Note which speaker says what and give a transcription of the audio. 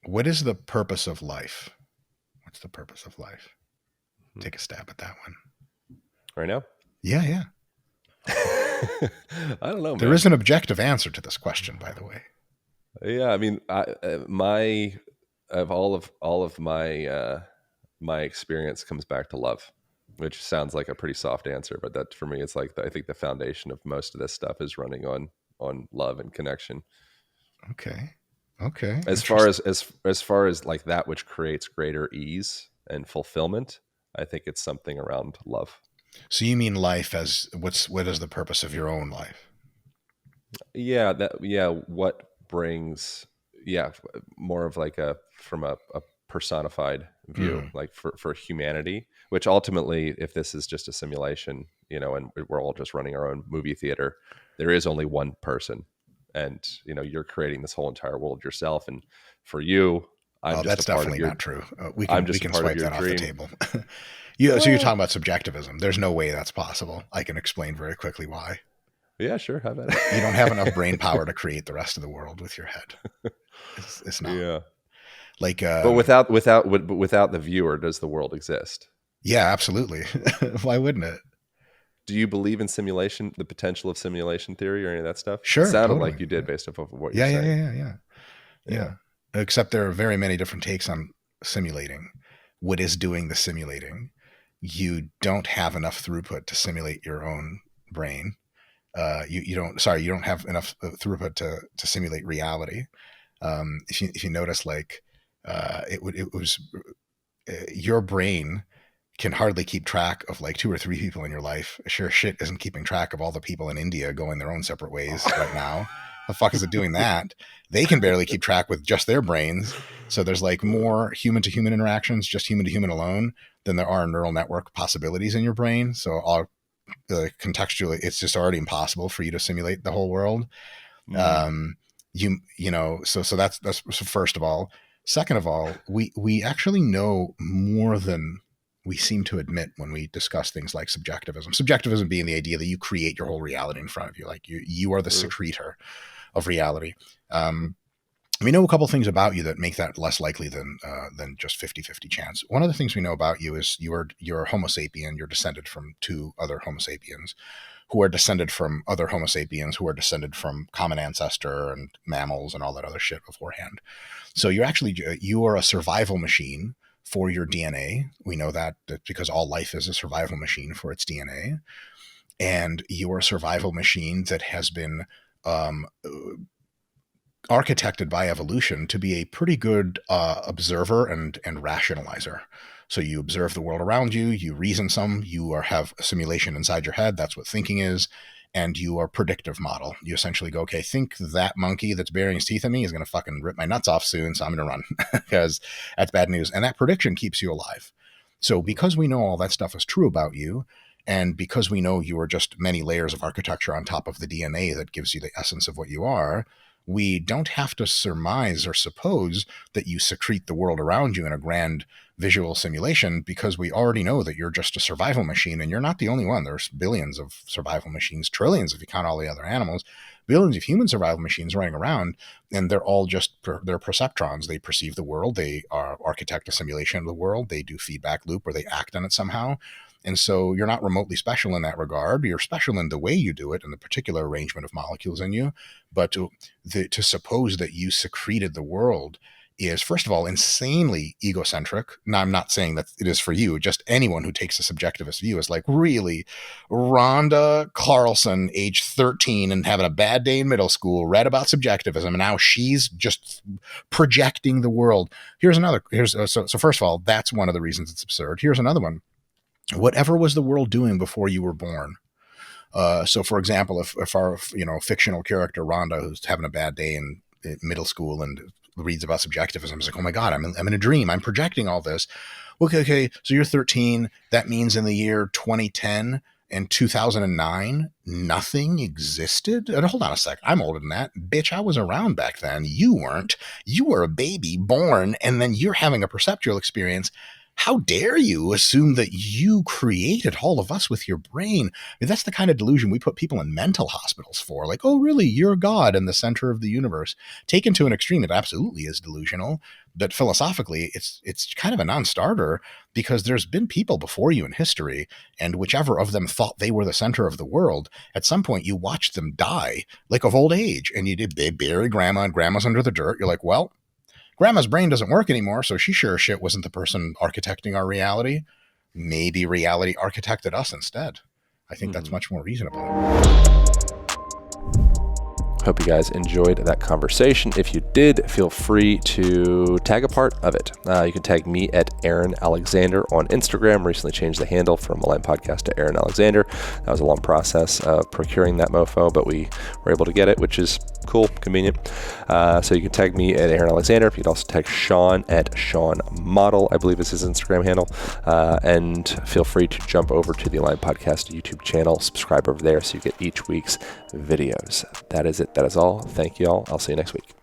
Speaker 1: What is the purpose of life? What's the purpose of life?
Speaker 2: Hmm.
Speaker 1: Take a stab at that one.
Speaker 2: Right now?
Speaker 1: Yeah.
Speaker 2: I don't know,
Speaker 1: There
Speaker 2: man.
Speaker 1: is an objective answer to this question, by the way.
Speaker 2: Yeah, I mean, my of all of my my experience comes back to love, which sounds like a pretty soft answer, but that for me, it's like I think the foundation of most of this stuff is running on love and connection.
Speaker 1: Okay. Okay.
Speaker 2: As far
Speaker 1: Interesting.
Speaker 2: as far as like that which creates greater ease and fulfillment, I think it's something around love.
Speaker 1: So you mean life as what is the purpose of your own life?
Speaker 2: Yeah, what brings more of like a from a personified view,
Speaker 1: Mm.
Speaker 2: like for humanity, which ultimately, if this is just a simulation, and we're all just running our own movie theater, there is only one person, and you're creating this whole entire world yourself, and for you,
Speaker 1: Oh, that's definitely not true. We
Speaker 2: I'm
Speaker 1: can
Speaker 2: just a part of
Speaker 1: swipe
Speaker 2: your
Speaker 1: that off the
Speaker 2: dream.
Speaker 1: table. So you're
Speaker 2: Well,
Speaker 1: talking about subjectivism. There's no way that's possible. I can explain very quickly why.
Speaker 2: yeah, sure, how about
Speaker 1: You don't have enough
Speaker 2: it?
Speaker 1: brain power to create the rest of the world with your head. It's not
Speaker 2: Yeah,
Speaker 1: like
Speaker 2: but without the viewer, does the world exist?
Speaker 1: yeah, absolutely. Why wouldn't it?
Speaker 2: Do you believe in simulation, the potential of simulation theory, or any of that stuff? It
Speaker 1: Sure,
Speaker 2: sounded
Speaker 1: totally.
Speaker 2: like you did based off of what you're
Speaker 1: Yeah, yeah, yeah,
Speaker 2: saying.
Speaker 1: yeah, yeah,
Speaker 2: Yeah.
Speaker 1: yeah. Except there are very many different takes on simulating. What is doing the simulating? You don't have enough throughput to simulate your own brain. You don't. Sorry, you don't have enough throughput to simulate reality. If you notice, like it was your brain can hardly keep track of like 2 or 3 people in your life. Sure shit isn't keeping track of all the people in India going their own separate ways right now. The fuck is it doing that? They can barely keep track with just their brains. So there's like more human to human interactions, just human to human alone, than there are neural network possibilities in your brain. So all contextually, it's just already impossible for you to simulate the whole world.
Speaker 2: Mm.
Speaker 1: Um, so that's first of all. Second of all, we actually know more than we seem to admit when we discuss things like subjectivism. Subjectivism being the idea that you create your whole reality in front of you, like you are the
Speaker 2: Mm.
Speaker 1: secretor of reality. Um, we know a couple things about you that make that less likely than just 50-50 chance. One of the things we know about you is you're Homo sapien. You're descended from two other Homo sapiens, who are descended from other Homo sapiens, who are descended from common ancestor and mammals and all that other shit beforehand. So you are a survival machine for your DNA. We know that because all life is a survival machine for its DNA, and you are a survival machine that has been um, architected by evolution to be a pretty good observer and rationalizer. So you observe the world around you, you reason some, have a simulation inside your head. That's what thinking is. And you are predictive model. You essentially go, okay, think that monkey that's burying his teeth in me is going to fucking rip my nuts off soon, so I'm going to run because that's bad news. And that prediction keeps you alive. So because we know all that stuff is true about you, and because we know you are just many layers of architecture on top of the DNA that gives you the essence of what you are, we don't have to surmise or suppose that you secrete the world around you in a grand visual simulation, because we already know that you're just a survival machine, and you're not the only one. There's billions of survival machines, trillions if you count all the other animals, billions of human survival machines running around, and they're all just they're perceptrons. They perceive the world, they architect a simulation of the world, they do feedback loop, or they act on it somehow. And so you're not remotely special in that regard. You're special in the way you do it and the particular arrangement of molecules in you. But to suppose that you secreted the world is, first of all, insanely egocentric. Now, I'm not saying that it is for you. Just anyone who takes a subjectivist view is like, really, Rhonda Carlson, age 13 and having a bad day in middle school, read about subjectivism, and now she's just projecting the world. So first of all, that's one of the reasons it's absurd. Here's another one. Whatever was the world doing before you were born? So, for example, if our fictional character Rhonda, who's having a bad day in middle school and reads about subjectivism, is like, oh my god, I'm in a dream. I'm projecting all this. Okay. So you're 13. That means in the year 2010 and 2009, nothing existed. Hold on a sec. I'm older than that, bitch. I was around back then. You weren't. You were a baby born, and then you're having a perceptual experience How dare you assume that you created all of us with your brain? I mean, that's the kind of delusion we put people in mental hospitals for. Like, oh, really? You're God in the center of the universe. Taken to an extreme, it absolutely is delusional. But philosophically, it's kind of a non-starter, because there's been people before you in history, and whichever of them thought they were the center of the world, at some point you watched them die, like of old age, and they bury grandma, and grandma's under the dirt. You're like, well, grandma's brain doesn't work anymore, so she sure as shit wasn't the person architecting our reality. Maybe reality architected us instead. I think that's much more reasonable.
Speaker 2: Hope you guys enjoyed that conversation. If you did, feel free to tag a part of it. You can tag me at Aaron Alexander on Instagram. Recently changed the handle from Malign Podcast to Aaron Alexander. That was a long process of procuring that mofo, but we were able to get it, which is cool, convenient. So you can tag me at Aaron Alexander. You can also tag Sean at Sean Model, I believe is his Instagram handle. And feel free to jump over to the Malign Podcast YouTube channel, subscribe over there so you get each week's videos. That is it. That is all. Thank you all. I'll see you next week.